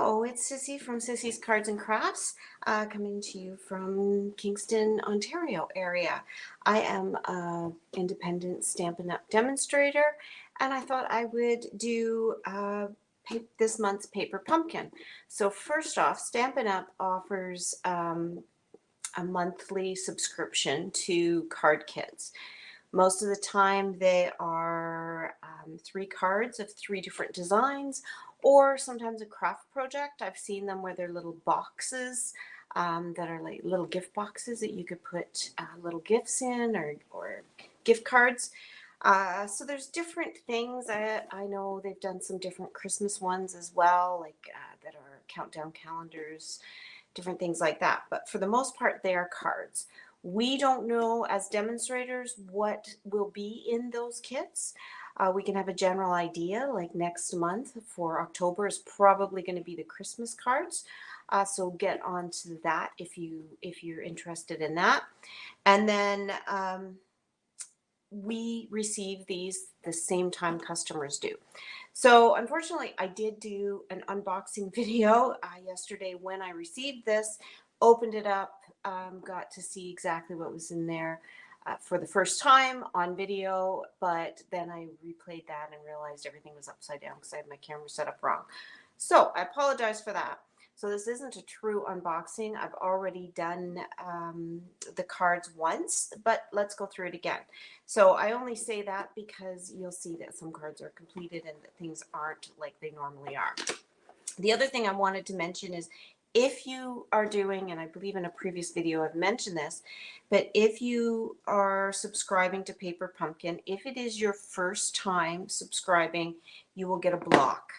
Hello, it's Sissy from Sissy's Cards and Crafts, coming to you from Kingston, Ontario area. I am an independent Stampin' Up demonstrator, and I thought I would do this month's paper pumpkin. So first off, Stampin' Up offers a monthly subscription to card kits. Most of the time, they are 3 cards of 3 different designs, or sometimes a craft project. I've seen them where they're little boxes that are like little gift boxes that you could put little gifts in, or gift cards. So there's different things. I know they've done some different Christmas ones as well, like that are countdown calendars, different things like that. But for the most part, they are cards. We don't know as demonstrators what will be in those kits. We can have a general idea, like next month for October is probably going to be the Christmas cards. So get on to that if you're interested in that. And then we receive these the same time customers do. So unfortunately, I did do an unboxing video yesterday when I received this, opened it up, got to see exactly what was in there for the first time on video, but then I replayed that and realized everything was upside down because I had my camera set up wrong. So I apologize for that. So this isn't a true unboxing. I've already done the cards once, but let's go through it again. So I only say that because you'll see that some cards are completed and that things aren't like they normally are. The other thing I wanted to mention is if you are doing, and I believe in a previous video I've mentioned this, but if you are subscribing to Paper Pumpkin, if it is your first time subscribing, you will get a block.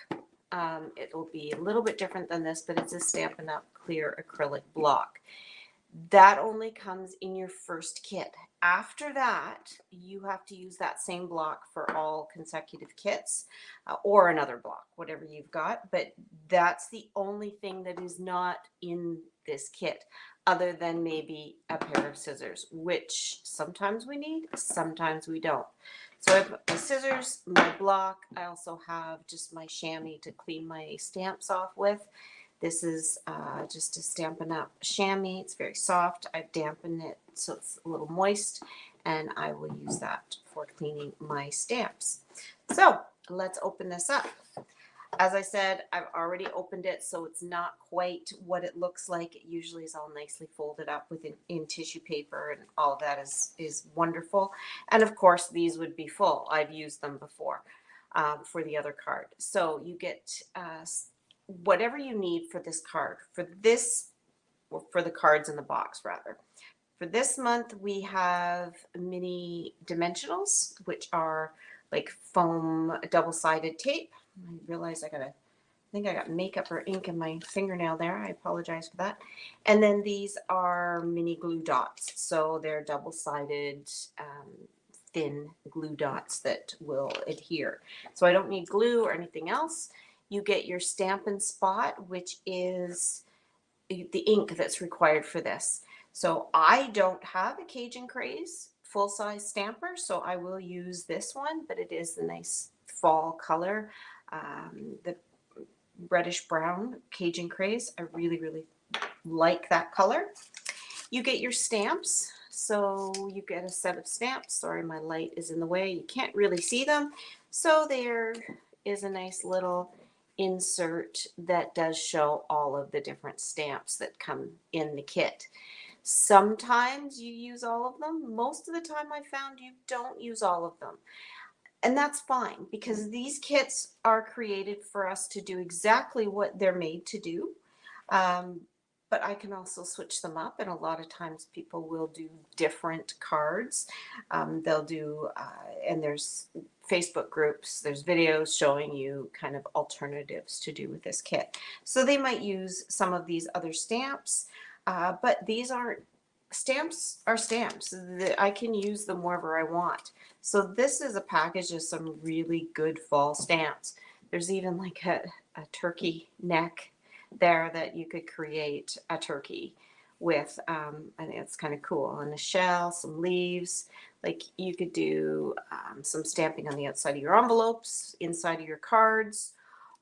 It will be a little bit different than this, but it's a Stampin' Up clear acrylic block. That only comes in your first kit. After that, you have to use that same block for all consecutive kits, or another block, whatever you've got. But that's the only thing that is not in this kit, other than maybe a pair of scissors, which sometimes we need, sometimes we don't. So I have my scissors, my block. I also have just my chamois to clean my stamps off with. This is just a Stampin' Up chamois. It's very soft. I've dampened it so it's a little moist, and I will use that for cleaning my stamps. So let's open this up. As I said, I've already opened it, so it's not quite what it looks like. It usually is all nicely folded up in tissue paper, and all of that is wonderful. And of course, these would be full. I've used them before for the other card. So you get whatever you need for this card, or for the cards in the box rather. For this month, we have mini dimensionals, which are like foam double-sided tape. I realize I think I got makeup or ink in my fingernail there. I apologize for that. And then these are mini glue dots. So they're double-sided thin glue dots that will adhere. So I don't need glue or anything else. You get your Stampin' Spot, which is the ink that's required for this. So I don't have a Cajun Craze full-size stamper, so I will use this one, but it is the nice fall color, the reddish brown Cajun Craze. I really, really like that color. You get your stamps. So you get a set of stamps. Sorry, my light is in the way. You can't really see them. So there is a nice little insert that does show all of the different stamps that come in the kit. Sometimes you use all of them. Most of the time I found you don't use all of them. And that's fine, because these kits are created for us to do exactly what they're made to do. But I can also switch them up, and a lot of times people will do different cards. They'll do, and there's Facebook groups, there's videos showing you kind of alternatives to do with this kit. So they might use some of these other stamps, but these aren't stamps are stamps. I can use them wherever I want. So this is a package of some really good fall stamps. There's even like a turkey neck there that you could create a turkey with. I think it's kind of cool. And a shell, some leaves. Like you could do some stamping on the outside of your envelopes, inside of your cards,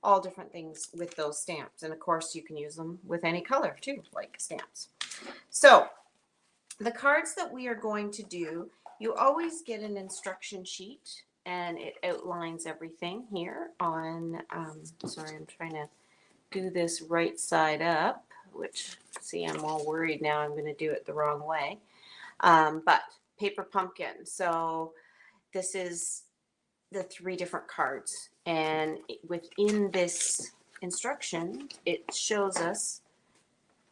all different things with those stamps. And of course, you can use them with any color too, like stamps. So the cards that we are going to do, you always get an instruction sheet and it outlines everything here on, sorry, I'm trying to do this right side up, which, see, I'm all worried now I'm going to do it the wrong way. But paper pumpkin. So this is the 3 different cards. And within this instruction, it shows us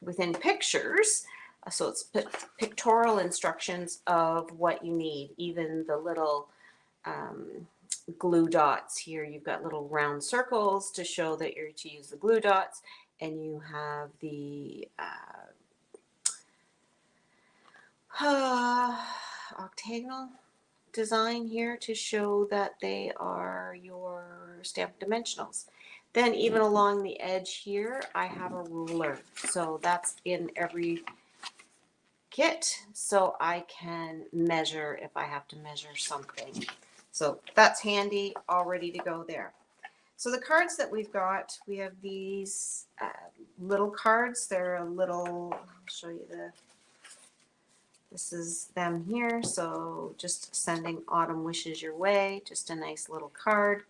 within pictures. So it's pictorial instructions of what you need, even the little glue dots here. You've got little round circles to show that you're to use the glue dots, and you have the octagonal design here to show that they are your stamp dimensionals. Then even along the edge here, I have a ruler. So that's in every kit, so I can measure if I have to measure something. So that's handy, all ready to go there. So the cards that we've got, we have these little cards. They're a little, I'll show you this is them here. So just sending autumn wishes your way, just a nice little card.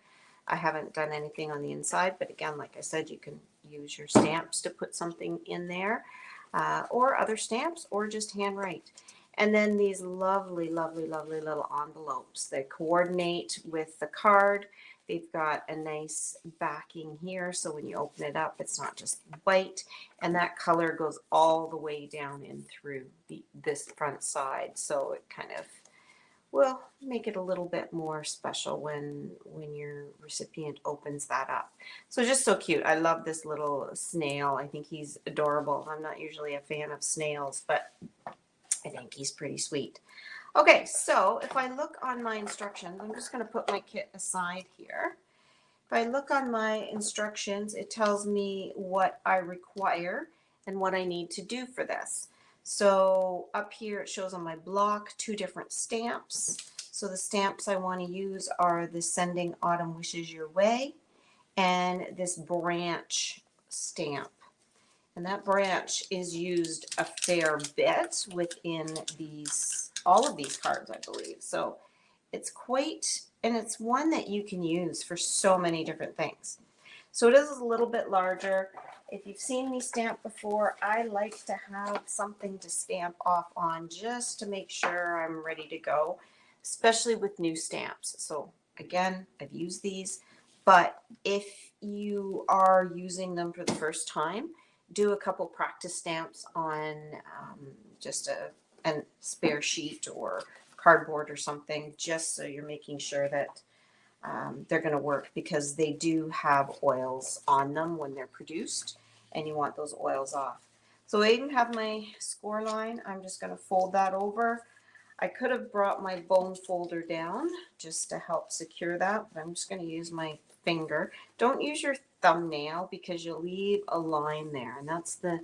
I haven't done anything on the inside, but again, like I said, you can use your stamps to put something in there, or other stamps, or just handwrite. And then these lovely, lovely, lovely little envelopes. They coordinate with the card. They've got a nice backing here, so when you open it up, it's not just white. And that color goes all the way down in through this front side, so it kind of will make it a little bit more special when your recipient opens that up. So just so cute. I love this little snail. I think he's adorable. I'm not usually a fan of snails, but I think he's pretty sweet. Okay, so if I look on my instructions, I'm just going to put my kit aside here. If I look on my instructions, it tells me what I require and what I need to do for this. So up here it shows on my block 2 different stamps. So the stamps I want to use are the Sending Autumn Wishes Your Way and this branch stamp. And that branch is used a fair bit within all of these cards, I believe. So it's quite, and it's one that you can use for so many different things. So it is a little bit larger. If you've seen me stamp before, I like to have something to stamp off on just to make sure I'm ready to go, especially with new stamps. So again, I've used these, but if you are using them for the first time, do a couple practice stamps on just a spare sheet or cardboard or something, just so you're making sure that they're going to work, because they do have oils on them when they're produced, and you want those oils off. So I even have my score line. I'm just going to fold that over. I could have brought my bone folder down just to help secure that, but I'm just going to use my finger. Don't use your thumbnail, because you'll leave a line there, and that's the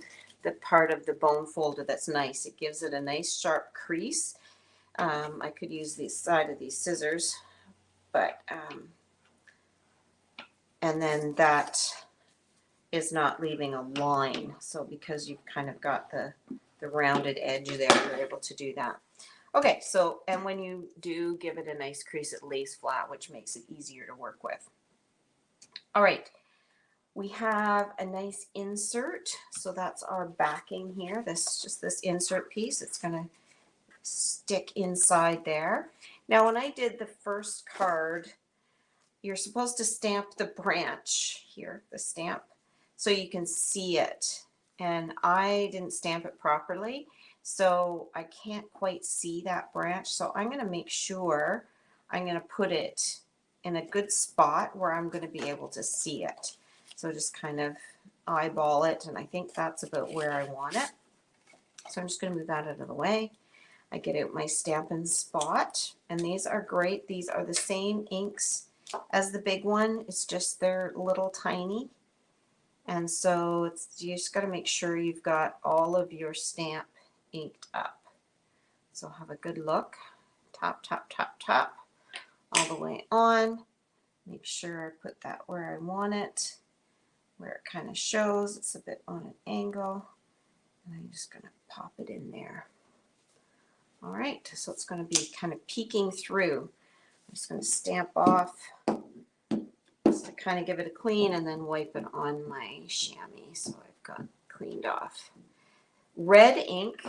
part of the bone folder that's nice. It gives it a nice sharp crease. I could use the side of these scissors, but and then that is not leaving a line. So because you've kind of got the rounded edge there, you're able to do that. Okay, so, and when you do give it a nice crease, it lays flat, which makes it easier to work with. All right, we have a nice insert. So that's our backing here. This insert piece, it's going to stick inside there. Now, when I did the first card, you're supposed to stamp the branch here, the stamp, so you can see it. And I didn't stamp it properly, so I can't quite see that branch. So I'm going to make sure I'm going to put it in a good spot where I'm going to be able to see it. So just kind of eyeball it, and I think that's about where I want it. So I'm just going to move that out of the way. I get out my Stampin' Spot, and these are great. These are the same inks as the big one. It's just they're little tiny. And so you just got to make sure you've got all of your stamp inked up. So have a good look. Tap, tap, tap, tap all the way on. Make sure I put that where I want it. where it kind of shows. It's a bit on an angle. And I'm just going to pop it in there. All right, so it's going to be kind of peeking through. I'm just going to stamp off just to kind of give it a clean and then wipe it on my chamois so I've got cleaned off. Red ink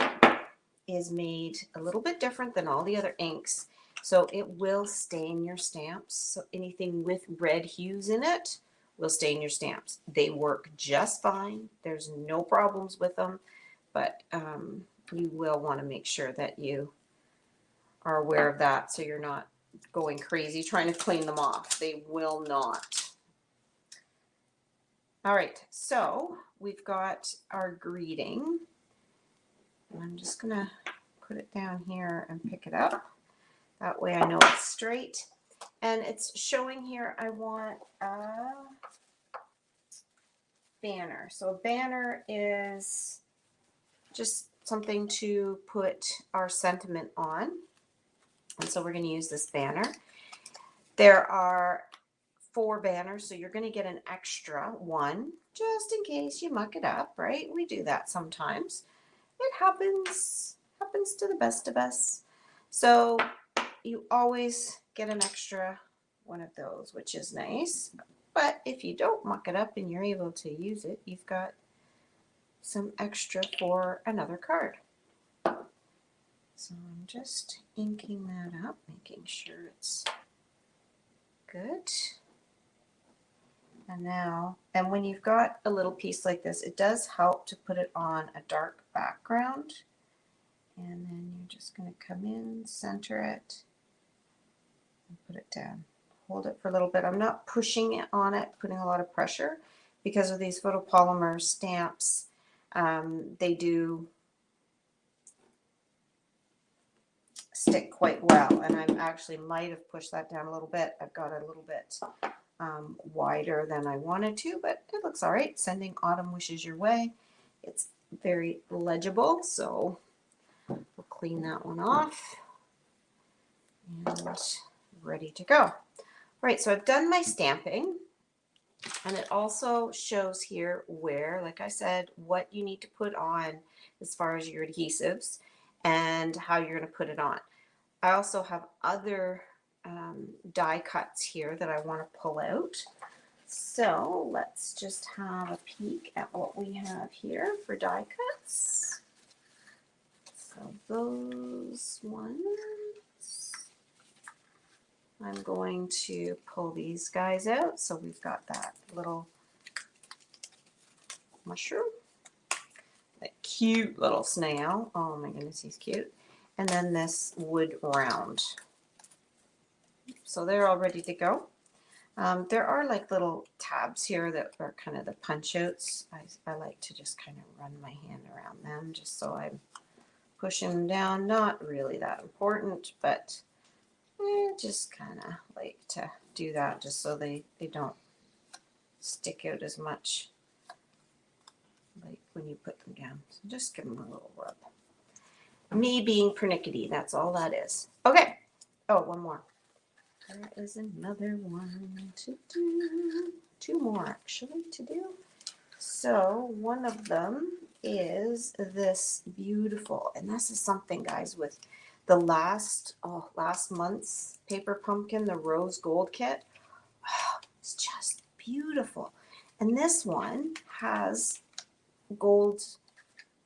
is made a little bit different than all the other inks, so it will stain your stamps. So anything with red hues in it will stain your stamps. They work just fine. There's no problems with them, but you will want to make sure that you are aware of that so you're not going crazy trying to clean them off. They will not. All right, so we've got our greeting. I'm just going to put it down here and pick it up. That way I know it's straight. And it's showing here I want a banner. So a banner is just something to put our sentiment on. And so we're going to use this banner. There are 4 banners, so you're going to get an extra one just in case you muck it up, right? We do that sometimes. It happens to the best of us. So you always get an extra one of those, which is nice. But if you don't muck it up and you're able to use it, you've got some extra for another card. So I'm just inking that up, making sure it's good. And now, and when you've got a little piece like this, it does help to put it on a dark background. And then you're just going to come in, center it, and put it down. Hold it for a little bit. I'm not pushing it on it, putting a lot of pressure, because of these photopolymer stamps. They do stick quite well, and I actually might have pushed that down a little bit. I've got a little bit wider than I wanted to, but it looks all right. Sending autumn wishes your way. It's very legible, so we'll clean that one off and ready to go. All right, so I've done my stamping, and it also shows here where, like I said, what you need to put on as far as your adhesives and how you're going to put it on. I also have other die cuts here that I want to pull out. So let's just have a peek at what we have here for die cuts. So those ones, I'm going to pull these guys out. So we've got that little mushroom, that cute little snail. Oh my goodness, he's cute. And then this wood round. So they're all ready to go. There are like little tabs here that are kind of the punch outs. I like to just kind of run my hand around them just so I'm pushing them down. Not really that important, but just kind of like to do that just so they don't stick out as much like when you put them down. So just give them a little rub. Me being pernickety, that's all that is. Okay. Oh, one more. There is another one to do. 2 more actually to do. So one of them is this beautiful, and this is something, guys, with the last month's paper pumpkin, the rose gold kit. Oh, it's just beautiful. And this one has gold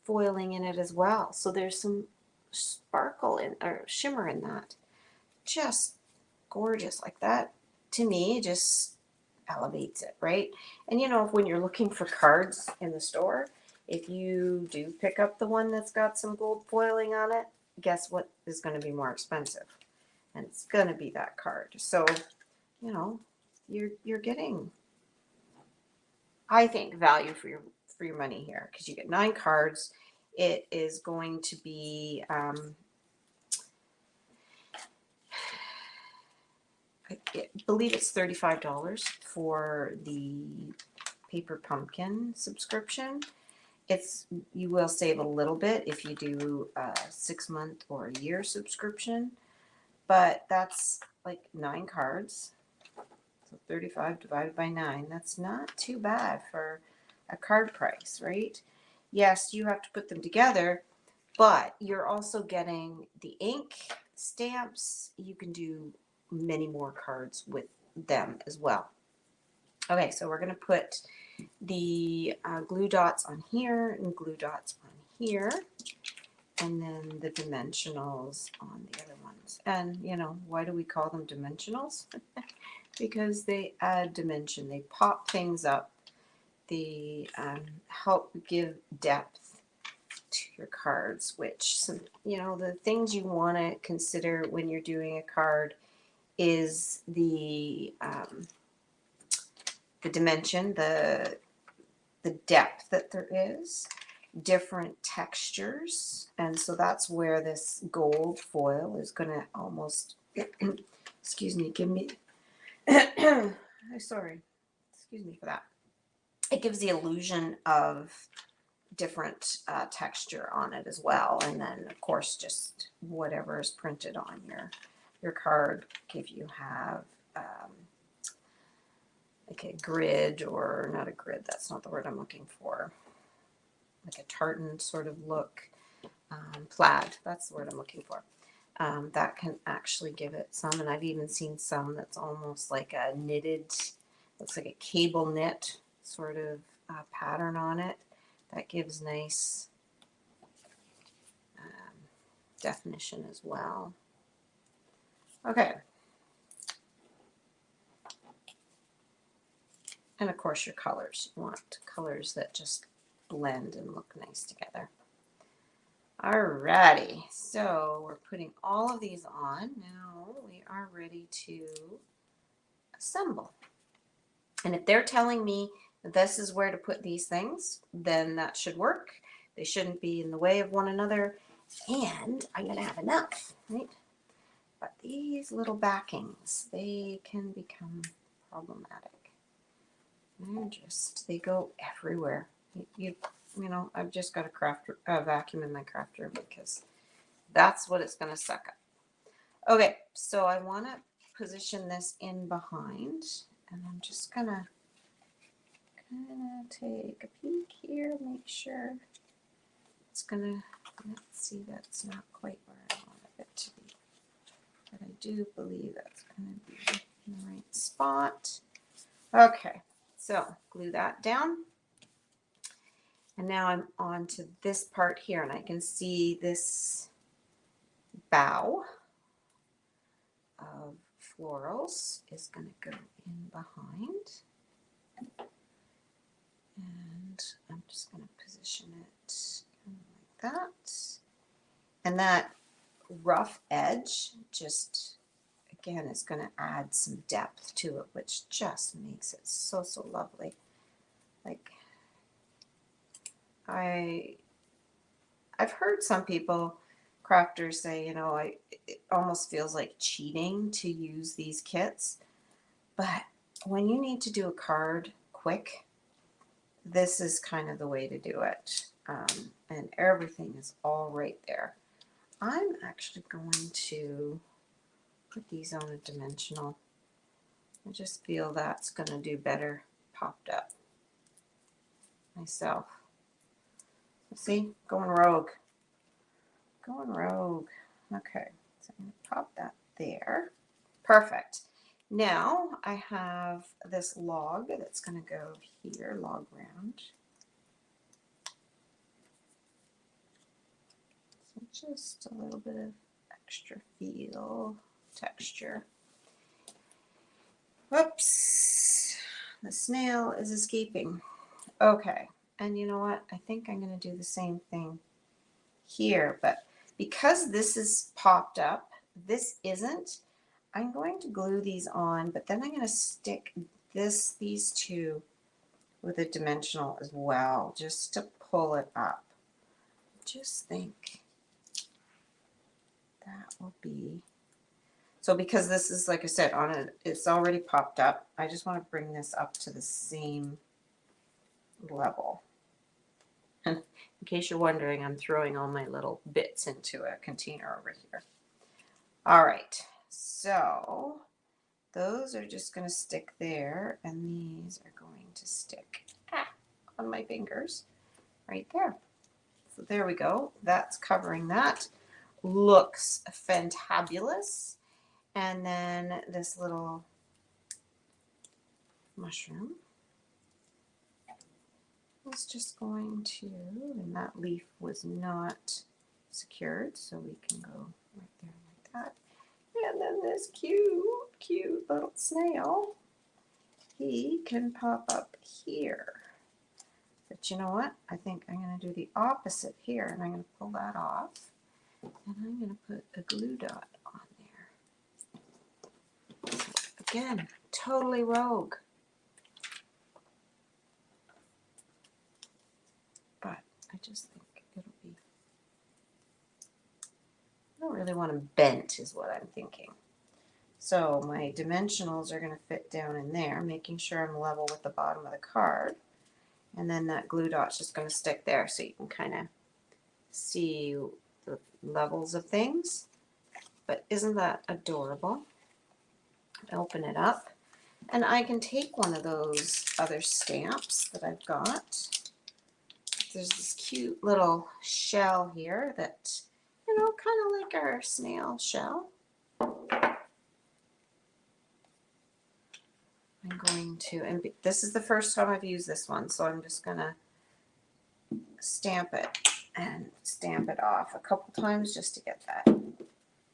foiling in it as well. So there's some sparkle in or shimmer in that. Just gorgeous. Like that to me just elevates it, right? And you know, when you're looking for cards in the store, if you do pick up the one that's got some gold foiling on it, guess what is going to be more expensive? And it's going to be that card. So, you know, you're getting, I think, value for your money here, because you get 9 cards. It is going to be I believe it's $35 for the paper pumpkin subscription. You will save a little bit if you do a 6-month or a year subscription, but that's like 9 cards. So 35 divided by 9. That's not too bad for a card price, right? Yes, you have to put them together, but you're also getting the ink, stamps. You can do many more cards with them as well. Okay, so we're going to put the glue dots on here and glue dots on here, and then the dimensionals on the other ones. And, you know, why do we call them dimensionals? Because they add dimension. They pop things up. They help give depth to your cards, which, you know, the things you want to consider when you're doing a card is the dimension, the depth that there is, different textures, and so that's where this gold foil is going to almost excuse me, give me sorry, excuse me for that. It gives the illusion of different texture on it as well, and then of course just whatever is printed on your card. If you have like a grid, or not a grid, that's not the word I'm looking for, like a tartan sort of look, plaid, that's the word I'm looking for. That can actually give it some, and I've even seen some that's almost like a knitted, looks like a cable knit sort of pattern on it. That gives nice definition as well. Okay. And of course your colors. You want colors that just blend and look nice together. Alrighty, so we're putting all of these on. Now we are ready to assemble. And if they're telling me this is where to put these things, then that should work. They shouldn't be in the way of one another, and I'm going to have enough, right? But these little backings, they can become problematic. They go everywhere. You know, I've just got a vacuum in my craft room because that's what it's going to suck up. Okay, so I want to position this in behind, and I'm just going to kind of take a peek here, make sure it's going to, let's see, that's not quite where I wanted it to be. But I do believe that's going to be in the right spot. Okay, so glue that down. And now I'm on to this part here, and I can see this bow of florals is going to go in behind. And I'm just going to position it like that. And that rough edge just, again, is going to add some depth to it, which just makes it so, so lovely. Like, I've heard some people, crafters, say, you know, it almost feels like cheating to use these kits. But when you need to do a card quick, this is kind of the way to do it. And everything is all right there. I'm actually going to put these on a dimensional. I just feel that's going to do better popped up myself. See, going rogue. Going rogue. Okay, so I'm going to pop that there. Perfect. Now I have this log that's going to go here, log round. So just a little bit of extra feel, texture. Whoops, the snail is escaping. Okay, and you know what? I think I'm going to do the same thing here, but because this is popped up, this isn't, I'm going to glue these on, but then I'm going to stick these two with a dimensional as well, just to pull it up. Just think that will be, so because this is, like I said, on it, it's already popped up, I just want to bring this up to the same level. In case you're wondering, I'm throwing all my little bits into a container over here. All right, so those are just going to stick there, and these are going to stick on my fingers right there. So there we go. That's covering that. Looks fantabulous. And then this little mushroom is just going to, and that leaf was not secured, so we can go right there like that. And then this cute little snail, he can pop up here. But you know what? I think I'm going to do the opposite here, and I'm going to pull that off, and I'm going to put a glue dot on there. So again, totally rogue. But I just think it'll be, I don't really want them bent is what I'm thinking. So my dimensionals are going to fit down in there, making sure I'm level with the bottom of the card. And then that glue dot's just going to stick there so you can kind of see the levels of things. But isn't that adorable? Open it up. And I can take one of those other stamps that I've got. There's this cute little shell here that, you know, kind of like our snail shell. I'm going to, and this is the first time I've used this one, so I'm just going to stamp it and stamp it off a couple times just to get that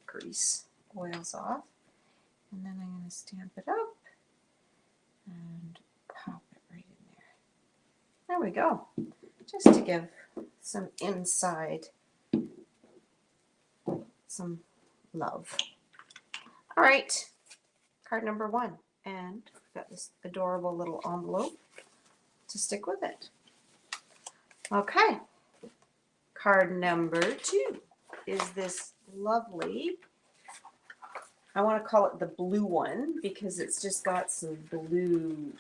grease oils off. And then I'm going to stamp it up and pop it right in there. There we go. Just to give some inside, some love. All right, card number 1. And we've got this adorable little envelope to stick with it. Okay, card number 2 is this lovely, I want to call it the blue one because it's just got some blue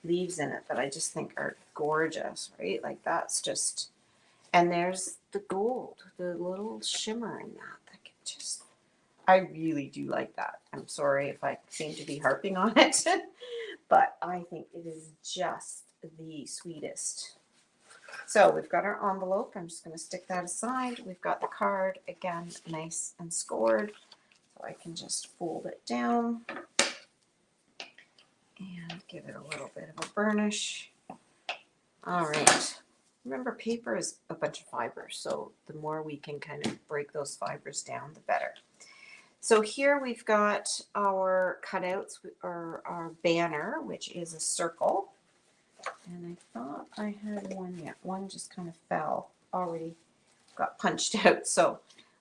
leaves in it that I just think are gorgeous, right? Like that's just, and there's the gold, the little shimmer in that. That can just, I really do like that. I'm sorry if I seem to be harping on it, but I think it is just the sweetest. So we've got our envelope. I'm just going to stick that aside. We've got the card, again, nice and scored. So I can just fold it down and give it a little bit of a burnish. All right. Remember, paper is a bunch of fibers, so the more we can kind of break those fibers down, the better. So here we've got our cutouts, or our banner, which is a circle. And I thought I had one yet. One just kind of fell, already got punched out. So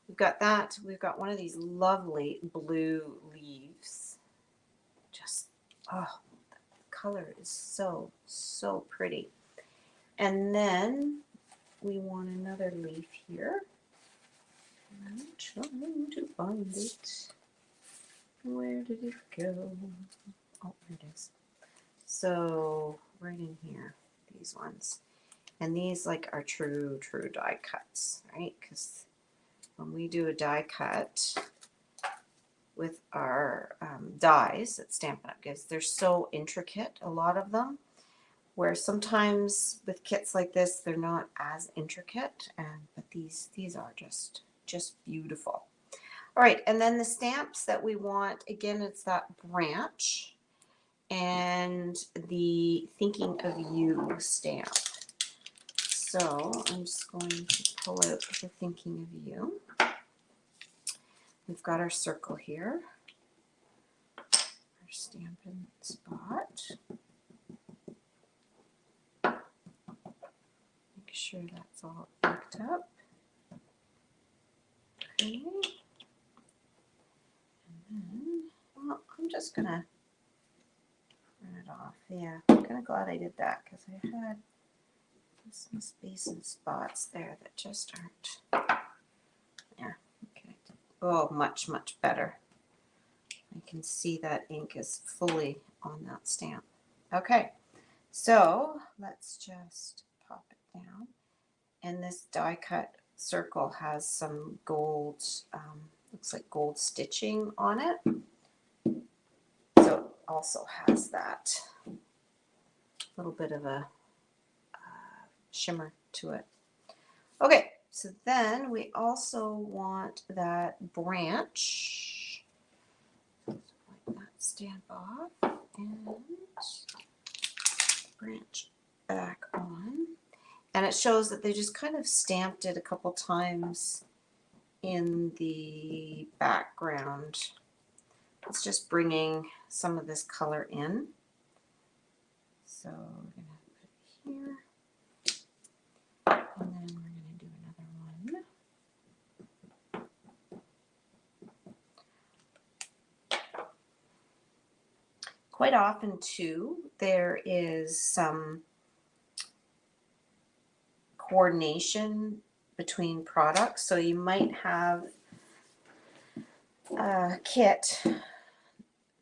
we've got that. We've got one of these lovely blue leaves. Just, oh, the color is so, so pretty. And then we want another leaf here. I'm trying to find it. Where did it go? Oh, there it is. So right in here, these ones. And these like are true die cuts, right? Because when we do a die cut with our dies that Stampin' Up gives, they're so intricate, a lot of them, where sometimes with kits like this, they're not as intricate, but these are just beautiful. All right, and then the stamps that we want, again, it's that branch and the Thinking of You stamp. So I'm just going to pull out the Thinking of You. We've got our circle here, our Stampin' spot. Make sure that's all inked up. Okay. And then, well, I'm just gonna run it off. Yeah, I'm kind of glad I did that because I had some space and spots there that just aren't. Yeah, okay. Oh, much better. I can see that ink is fully on that stamp. Okay, so let's just pop it down. And this die cut circle has some gold Looks like gold stitching on it. So it also has that little bit of a shimmer to it. Okay, so then we also want that branch. Like that stamp off and branch back on. And it shows that they just kind of stamped it a couple times in the background. It's just bringing some of this color in. So we're going to put it here. And then we're going to do another one. Quite often too, there is some coordination between products. So you might have a kit,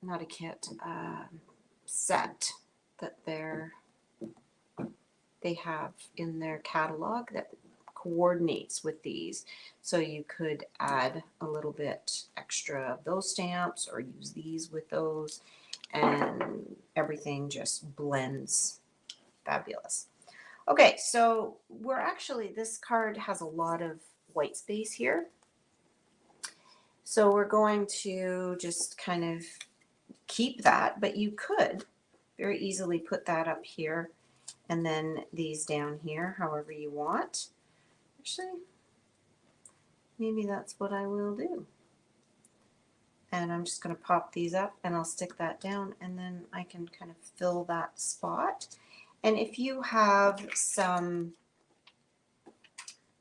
not a kit, set that they have in their catalog that coordinates with these. So you could add a little bit extra of those stamps or use these with those, and everything just blends fabulous. Okay, so we're actually, this card has a lot of white space here. So we're going to just kind of keep that, but you could very easily put that up here and then these down here, however you want. Actually, maybe that's what I will do. And I'm just going to pop these up and I'll stick that down, and then I can kind of fill that spot. And if you have some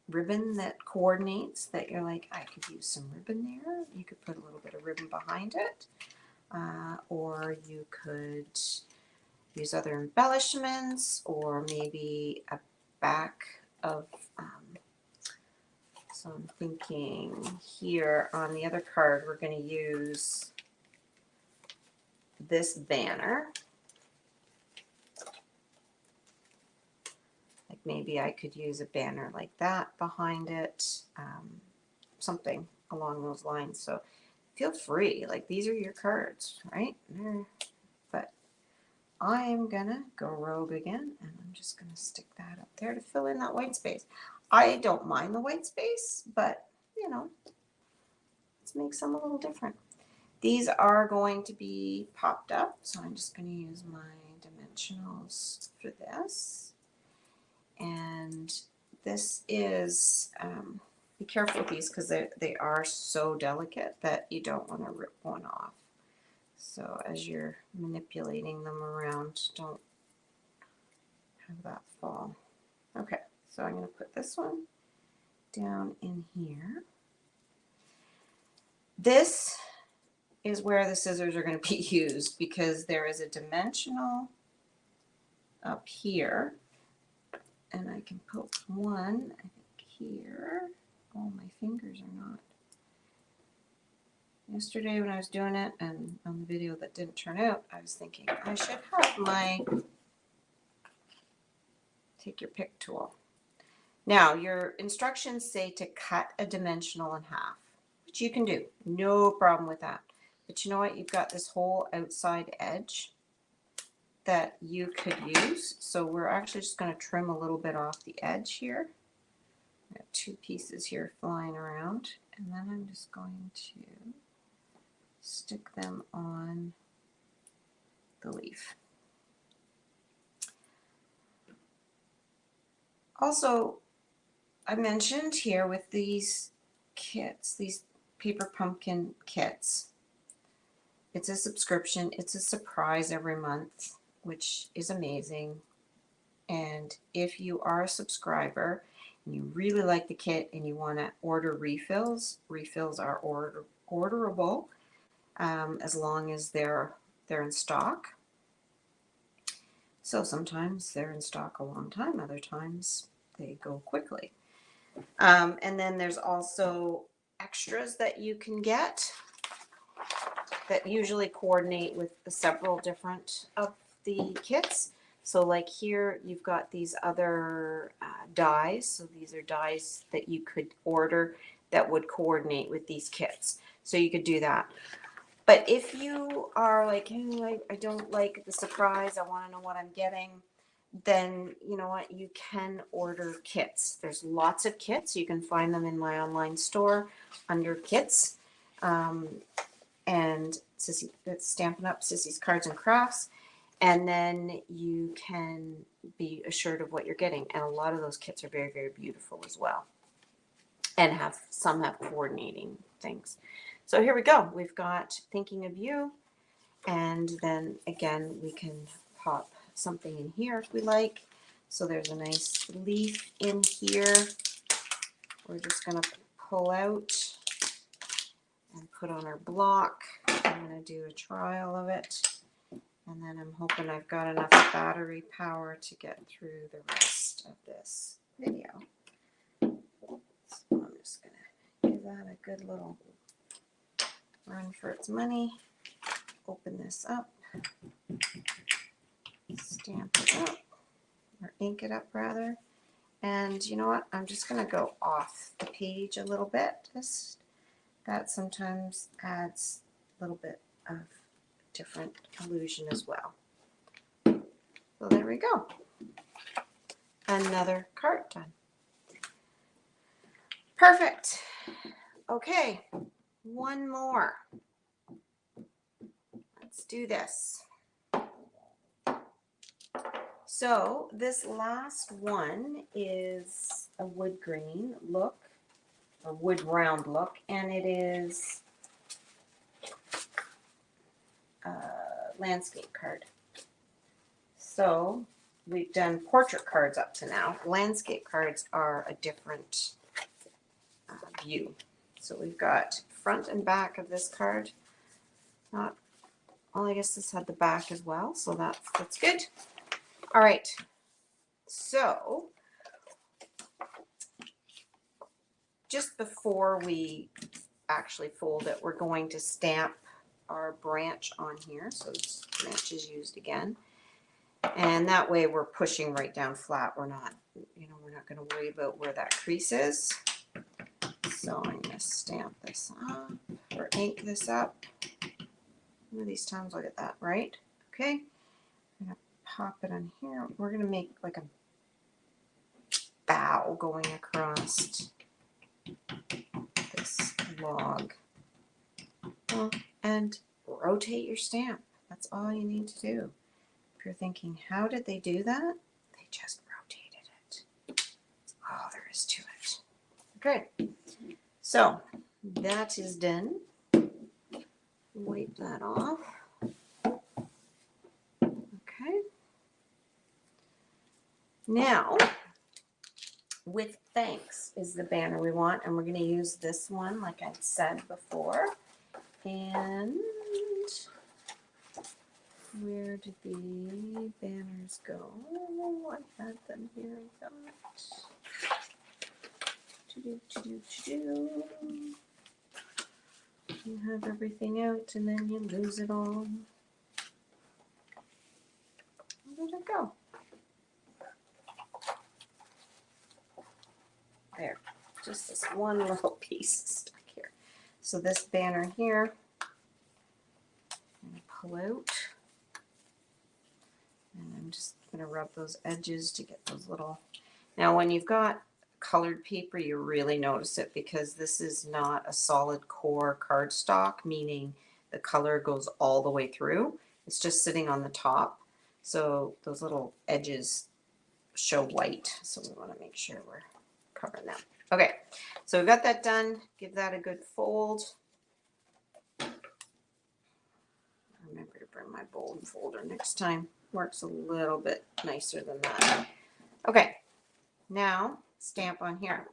ribbon that coordinates, that you're like, I could use some ribbon there, you could put a little bit of ribbon behind it. Or you could use other embellishments, or maybe a back of, so I'm thinking here on the other card, we're going to use this banner. Like maybe I could use a banner like that behind it, something along those lines. So feel free, like these are your cards, right? But I'm gonna go rogue again, and I'm just gonna stick that up there to fill in that white space. I don't mind the white space, but you know, let's make some a little different. These are going to be popped up, so I'm just going to use my dimensionals for this. And this is, be careful with these because they are so delicate that you don't want to rip one off. So as you're manipulating them around, don't have that fall. Okay, so I'm going to put this one down in here. This is where the scissors are going to be used, because there is a dimensional up here, and I can poke one, I think here. Oh, my fingers are not. Yesterday when I was doing it, and on the video that didn't turn out, I was thinking I should have my take your pick tool. Now, your instructions say to cut a dimensional in half, which you can do, no problem with that. But you know what? You've got this whole outside edge that you could use. So we're actually just going to trim a little bit off the edge here. I have two pieces here flying around, and then I'm just going to stick them on the leaf. Also, I mentioned here with these kits, these paper pumpkin kits, it's a subscription, it's a surprise every month, which is amazing. And if you are a subscriber and you really like the kit and you want to order refills, refills are orderable as long as they're in stock. So sometimes they're in stock a long time, other times they go quickly. And then there's also extras that you can get that usually coordinate with the several different of the kits. So like here, you've got these other dies. So these are dies that you could order that would coordinate with these kits. So you could do that. But if you are like, hey, I don't like the surprise, I want to know what I'm getting, then you know what, you can order kits. There's lots of kits. You can find them in my online store under kits. And Sissy, it's Stampin' Up! Sissy's Cards and Crafts. And then you can be assured of what you're getting. And a lot of those kits are very, very beautiful as well. And some have coordinating things. So here we go. We've got Thinking of You. And then again, we can pop something in here if we like. So there's a nice leaf in here. We're just going to pull out and put on our block. I'm going to do a trial of it. And then I'm hoping I've got enough battery power to get through the rest of this video. So I'm just going to give that a good little run for its money. Open this up. Stamp it up. Or ink it up rather. And you know what? I'm just going to go off the page a little bit. That sometimes adds a little bit of different illusion as well. So there we go. Another card done. Perfect. Okay, one more. Let's do this. So this last one is a wood grain look, a wood round look, and it is a landscape card. So we've done portrait cards up to now. Landscape cards are a different view. So we've got front and back of this card. Well, I guess this had the back as well, so that's good. All right, so just before we actually fold it, we're going to stamp our branch on here. So this branch is used again. And that way we're pushing right down flat. We're not going to worry about where that crease is. So I'm going to stamp this up or ink this up. One of these times I'll get that right. Okay. I'm going to pop it on here. We're going to make like a bow going across this log. And rotate your stamp. That's all you need to do. If you're thinking, how did they do that? They just rotated it. That's all there is to it. Okay. So that is done. Wipe that off. Okay. Now, with thanks is the banner we want, and we're going to use this one like I said before. And where did the banners go? I had them here. I thought. You have everything out and then you lose it all. Where did it go? There. Just this one little piece stuck here. So this banner here, I'm going to pull out. And I'm just going to rub those edges to get those little... Now when you've got colored paper, you really notice it because this is not a solid core cardstock, meaning the color goes all the way through. It's just sitting on the top. So those little edges show white. So we want to make sure we're covering them. Okay, so we've got that done. Give that a good fold. Remember to bring my bold folder next time. Works a little bit nicer than that. Okay, now stamp on here.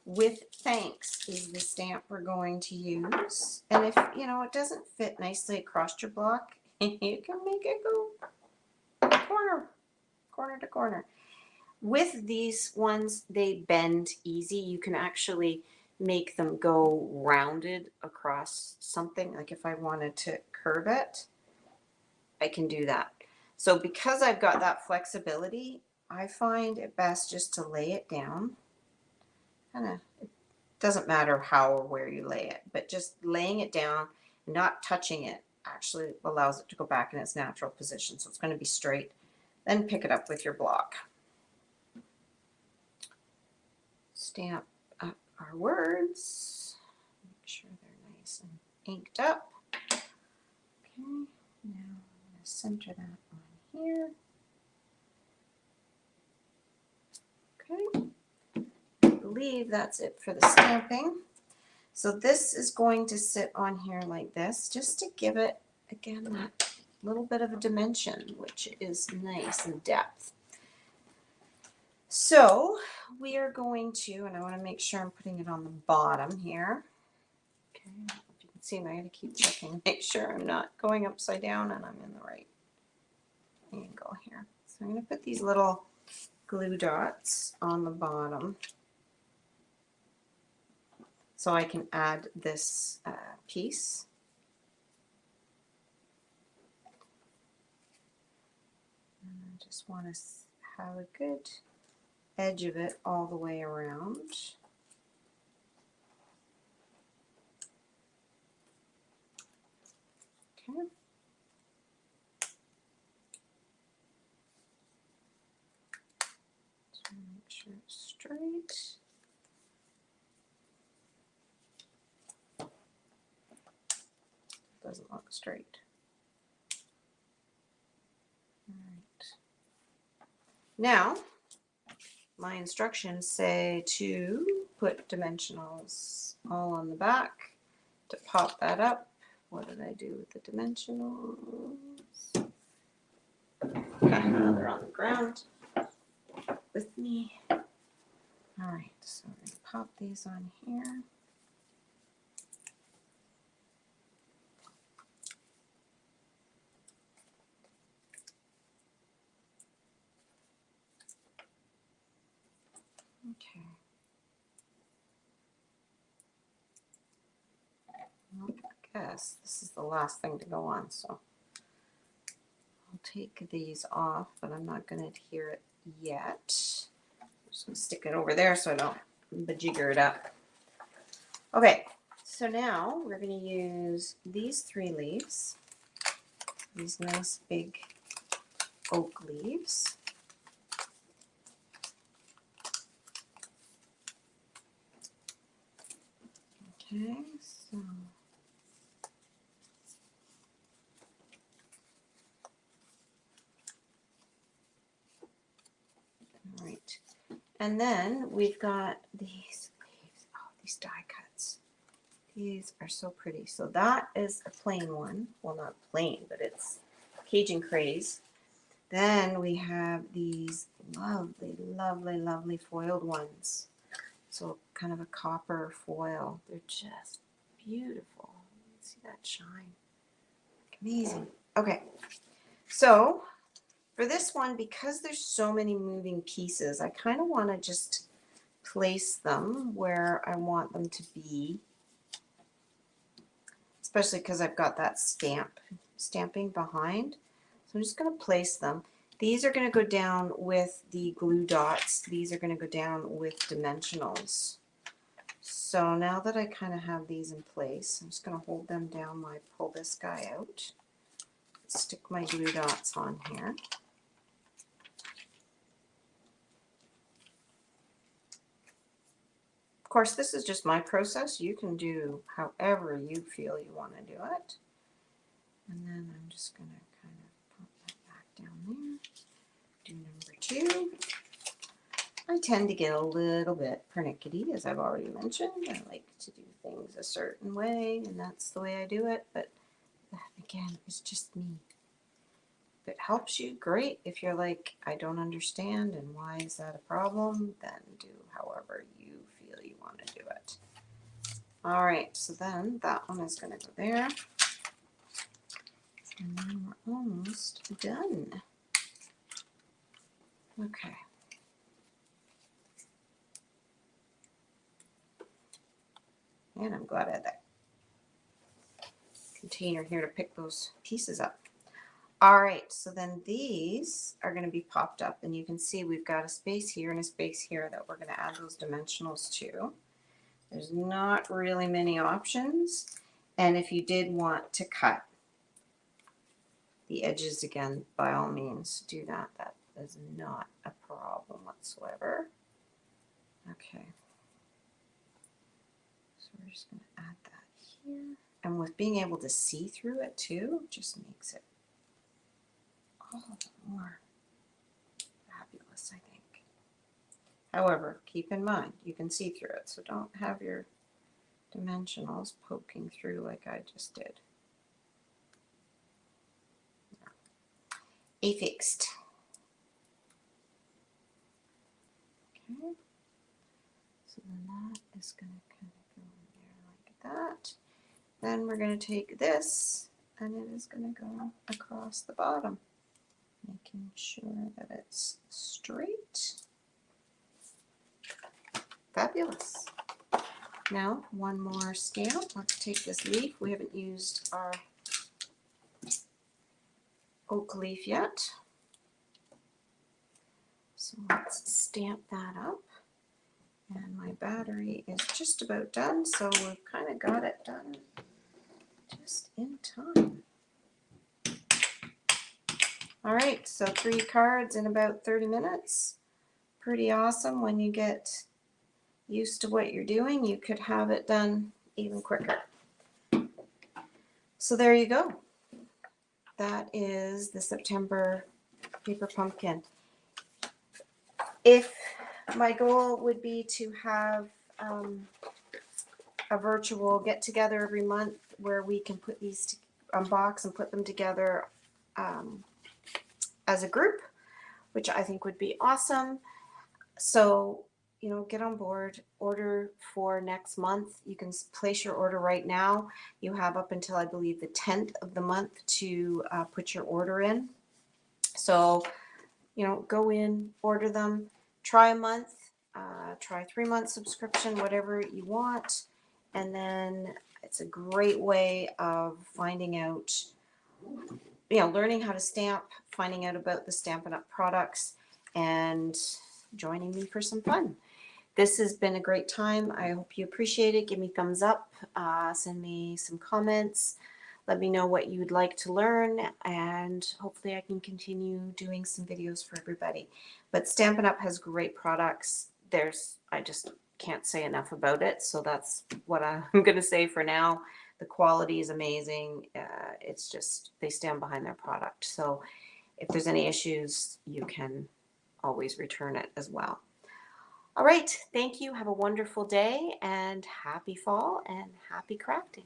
With thanks is the stamp we're going to use. And if it doesn't fit nicely across your block, you can make it go corner to corner. With these ones, they bend easy. You can actually make them go rounded across something. Like if I wanted to curve it, I can do that. So because I've got that flexibility, I find it best just to lay it down. Kind of Doesn't matter how or where you lay it, but just laying it down, not touching it, actually allows it to go back in its natural position. So it's going to be straight. Then pick it up with your block. Stamp up our words. Make sure they're nice and inked up. Okay, now I'm going to center that on here. Okay, I believe that's it for the stamping. So this is going to sit on here like this, just to give it, again, that little bit of a dimension, which is nice in depth. So we are going to, and I want to make sure I'm putting it on the bottom here. Okay, if you can see, I got to keep checking, make sure I'm not going upside down and I'm in the right angle here. So I'm going to put these little glue dots on the bottom so I can add this piece. And I just want to have a good edge of it all the way around. Okay. So make sure it's straight. Doesn't look straight. All right. Now, my instructions say to put dimensionals all on the back, to pop that up. What did I do with the dimensionals? They're on the ground with me. All right, so I'm going to pop these on here. Okay. Well, I guess this is the last thing to go on, so I'll take these off, but I'm not going to adhere it yet. I'm just going to stick it over there so I don't bejigger it up. Okay, so now we're going to use these 3 leaves, these nice big oak leaves. Okay, so all right, and then we've got these leaves. Oh, these die cuts. These are so pretty. So that is a plain one. Well, not plain, but it's Cajun Craze. Then we have these lovely, lovely, lovely foiled ones. So kind of a copper foil. They're just beautiful. See that shine? Amazing. Okay, so for this one, because there's so many moving pieces, I kind of want to just place them where I want them to be, especially because I've got that stamping behind. So I'm just going to place them. These are going to go down with the glue dots. These are going to go down with dimensionals. So now that I kind of have these in place, I'm just going to hold them down while I pull this guy out. Stick my glue dots on here. Of course, this is just my process. You can do however you feel you want to do it. And then I'm just going to kind of put that back down there. Do number 2. I tend to get a little bit pernickety, as I've already mentioned. I like to do things a certain way, and that's the way I do it. But again, it's just me. If it helps you, great. If you're like, I don't understand, and why is that a problem, then do however you feel you want to do it. All right, so then that one is going to go there. And then we're almost done. Okay. And I'm glad I had that container here to pick those pieces up. All right, so then these are going to be popped up, and you can see we've got a space here and a space here that we're going to add those dimensionals to. There's not really many options. And if you did want to cut the edges again, by all means do that. That is not a problem whatsoever. Okay. So we're just going to add that here. And with being able to see through it too, just makes it all the more fabulous, I think. However, keep in mind, you can see through it, so don't have your dimensionals poking through like I just did. Affixed. Okay. So then that is going to kind of go in there like that. Then we're going to take this and it is going to go across the bottom, making sure that it's straight. Fabulous. Now, one more stamp. Let's take this leaf. We haven't used our oak leaf yet. So let's stamp that up. And my battery is just about done, so we've kind of got it done just in time. All right, so 3 cards in about 30 minutes. Pretty awesome. When you get used to what you're doing, you could have it done even quicker. So there you go. That is the September paper pumpkin. If my goal would be to have a virtual get together every month where we can put these unbox and put them together as a group, which I think would be awesome. So, you know, get on board, order for next month. You can place your order right now. You have up until, I believe, the 10th of the month to put your order in. So, you know, go in, order them, try a month, try 3-month subscription, whatever you want. And then it's a great way of finding out, you know, learning how to stamp, finding out about the Stampin' Up! Products, and joining me for some fun. This has been a great time. I hope you appreciate it. Give me thumbs up, send me some comments, let me know what you would like to learn, and hopefully I can continue doing some videos for everybody. But Stampin' Up! Has great products. I just can't say enough about it, so that's what I'm going to say for now. The quality is amazing. It's just, they stand behind their product. So if there's any issues, you can always return it as well. All right. Thank you. Have a wonderful day and happy fall and happy crafting.